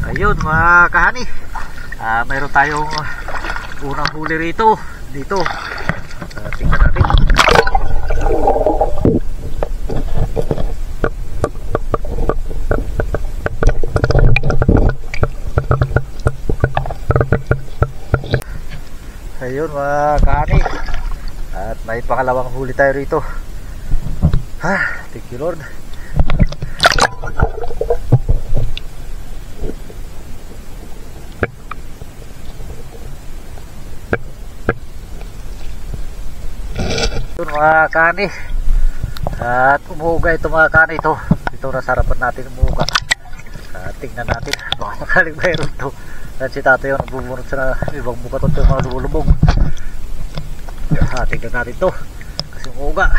Ayun mga kahani, mayroon tayong unang huli rito dito. Tingnan natin. Ayun mga kahani, at may pangalawang huli tayo rito. Thank you Lord. Yun mga kani, at umuuga ito mga kani. Ito na sa harapan natin umuuga. Tingnan natin baka sakaling mayroon to. At si tatay yung nagbubunot sa ibang bukatot yung mga lumulubog. Tingnan natin to kasi umuuga.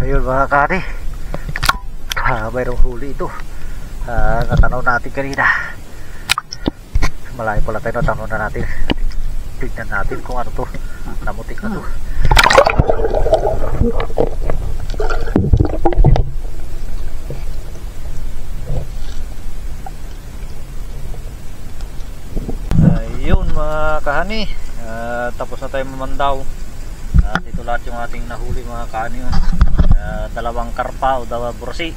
Ayun mga kani, mayroong huli ito. Natanaw natin kanina. Malayo pala tayo, natanaw na natin. Tignan natin kung ano to. Namutik na to. Ayun mga kahani, tapos na tayo mamandaw. At ito lahat yung ating nahuli mga kahani. Dalawang karpa o dalawang bursi.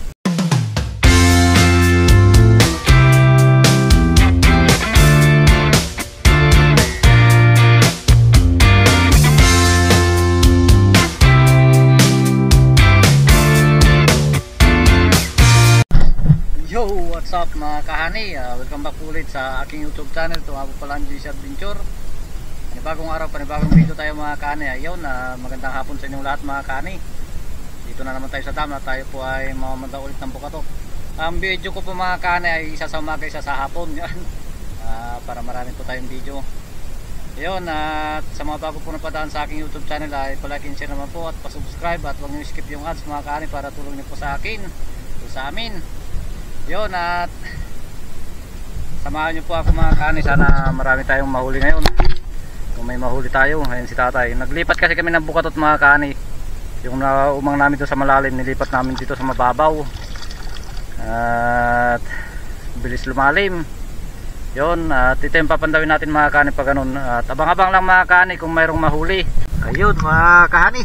Yo, what's up mga kahani, welcome back ulit sa aking YouTube channel. Ito ako pala ang JC Adventure. Panibagong araw, panibagong video tayo mga kahani. Ayun, magandang hapon sa inyong lahat mga kahani. Dito na naman tayo sa dam na tayo po ay mamamanda ulit ng bukatot. Ang video ko po mga kahani ay isa sa umaga, isa sa hapon. Para marami po tayong video. Ayun, at sa mga bago po napadaan sa aking YouTube channel ay palike and share naman po at pasubscribe. At huwag nyo skip yung ads mga kahani para tulong nyo po sa akin, po sa amin. Yun, at samahan nyo po ako mga kani. Sana marami tayong mahuli ngayon. Kung may mahuli tayo. Ayun si tatay, naglipat kasi kami ng bukatot mga kani. Yung umang namin dito sa malalim, nilipat namin dito sa mababaw. At bilis lumalim. Yun, at ito yung papandawin natin mga kani pag ganun. At abang-abang lang mga kani kung mayroong mahuli. Ayun mga kani,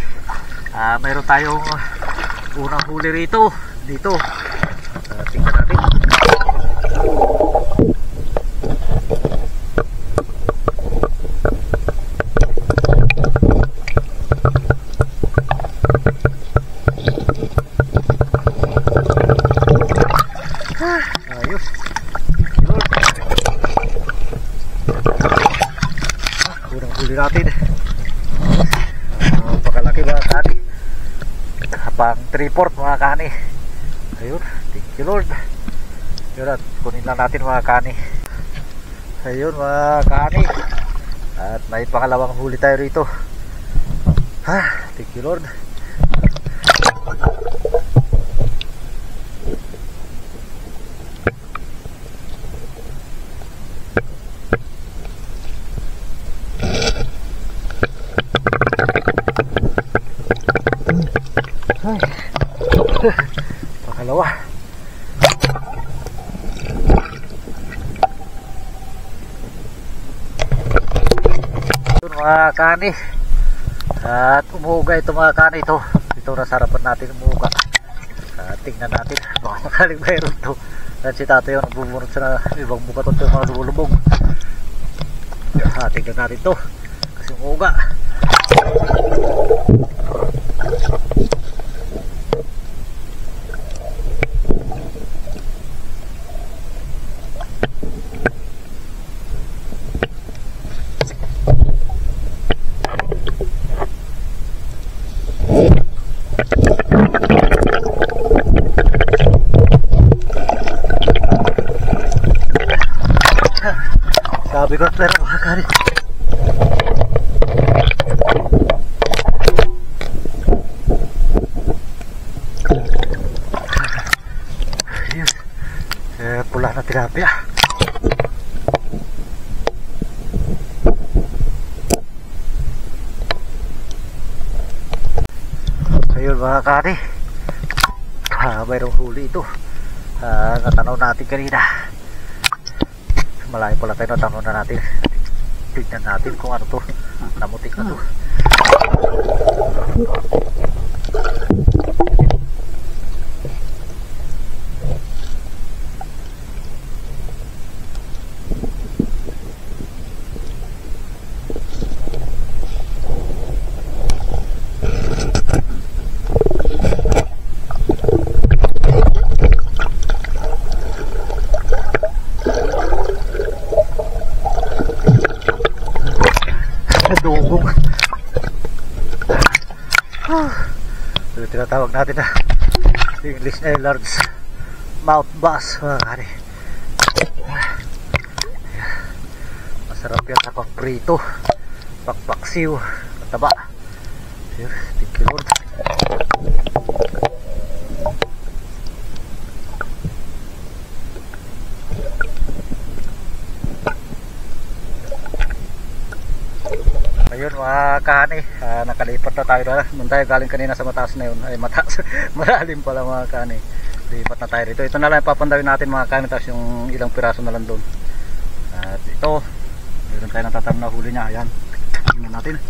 mayroon tayong unang huli rito dito. Tingnan natin. Ayos. Kurang huli natin. Pakalaki mga kani. Pang 3/4 mga kani. Ayun, thank you Lord. Yun, at kunin lang natin mga kani. Ayun mga kani, at may pangalawang huli tayo rito. Thank you Lord. Pangalawa. Yun mga kani, at umuuga ito mga kani. Ito na sa harapan natin umuuga. Tingnan natin baka sakaling mayroon to. At si tatay yung nagbubunot sa ibang bukatot yung mga lumulubog. Tingnan natin to kasi umuuga. Sabi ko pero mga kani, pula na tilapia. mga kani, mayroong huli ito. Natanaw natin kanina. Malayo pala tayo, natanaw na natin. Tignan natin kung ano to. Namutik na to. Dugong. Ito tinatawag natin na English na large mouth bass mga kani. Masarap yan sa pagprito, pagpaksiw, mataba. Thank you Lord. Ayun mga kahani, nakalipat na tayo na. Doon tayo galing kanina sa mataas na yun. Ay mataas, malalim pala mga kahani. Lipat na tayo rito. Ito na lang papandawin natin mga kahani. Tapos yung ilang piraso na lang doon. At ito, meron tayo natatam na huli niya. Ayan, tingnan natin.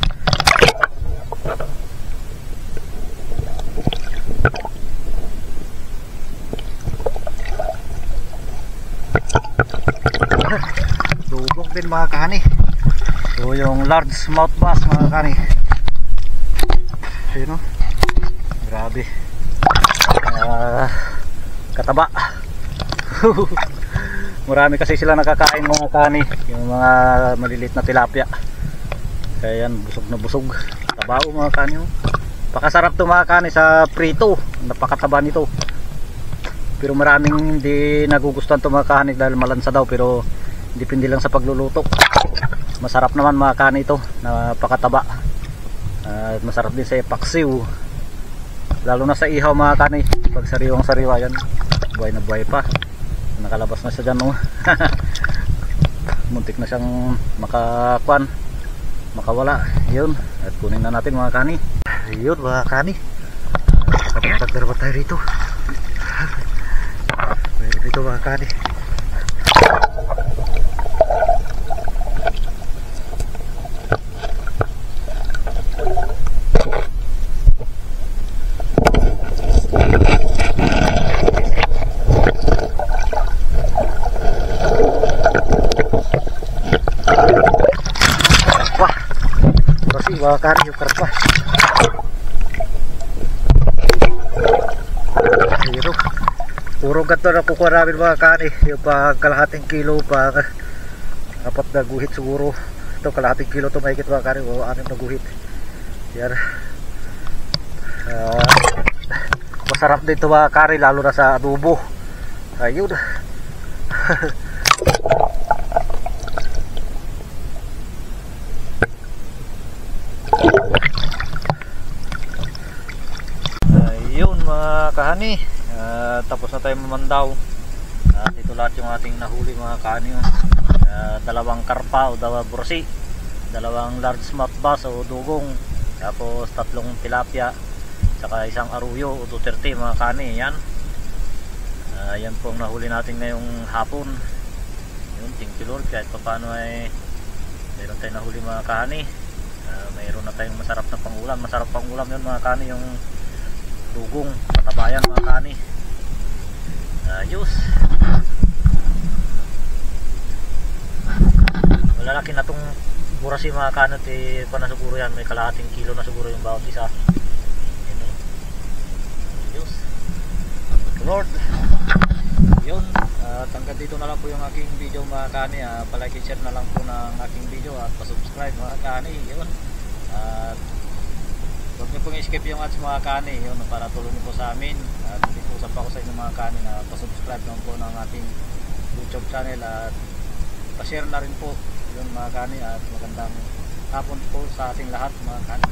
Dugong din mga kahani. So yung large mouth bass mga kani. Ayun o, grabe, kataba. Marami kasi sila nakakain mga kani, yung mga maliliit na tilapia. Kaya yan, busog na busog, tabao mga kani. Pakasarap to mga kani sa prito, napakataba nito. Pero maraming hindi nagugustuhan to mga kani dahil malansa daw, pero depende lang sa pagluluto. Masarap naman mga kani ito, napakataba. Masarap din sa paksiw, lalo na sa ihaw mga kani. Pag sariwang sariwa yan, buhay na buhay pa. Nakalabas na siya dyan no? Muntik na siyang makawala. Yun, at kunin na natin mga kani. Yun mga kani, kapagdagdarba tayo rito. Mayroon dito mga kani. Mga kani yung karpa. Ayun, puro ganito na kukuha namin mga kani. Yung pang kalahating kilo, pang 4 na guhit siguro. Ito kalahating kilo ito mahigit mga kani, o 6 na guhit. Yan. Masarap din ito mga kani, lalo na sa adobo. Ayun. Ayun mga kahani, tapos na tayo mamandaw. At ito lahat yung ating nahuli mga kahani. Dalawang karpa o bursi, dalawang large mouth bass o dugong, tapos 3 tilapia, saka 1 aruyo o 230 mga kahani. Yan, yan po ang nahuli natin ngayong hapon. Yun, thank you Lord, kahit pa paano ay mayroon tayong nahuli mga kahani. Mayroon na tayong masarap na pangulam. Masarap pangulam yun mga kani, yung dugong matabayan mga kani. Ayos. Malalaki na tong burasi mga kani. Pa na siguro yan, may kalahating kilo na siguro yung bawat isa. Ayos. Lord, yun, hanggang dito na lang po yung aking video mga kani. Palike and share na lang po ng aking video at pasubscribe mga kani. Yun, at huwag nyo pong i-skip yung ads mga kani, yun, para tulong nyo po sa amin. At ikuusap ako sa inyo mga kani na pasubscribe lang po ng ating YouTube channel at pa-share na rin po yun mga kani. At magandang hapon po sa ating lahat mga kani.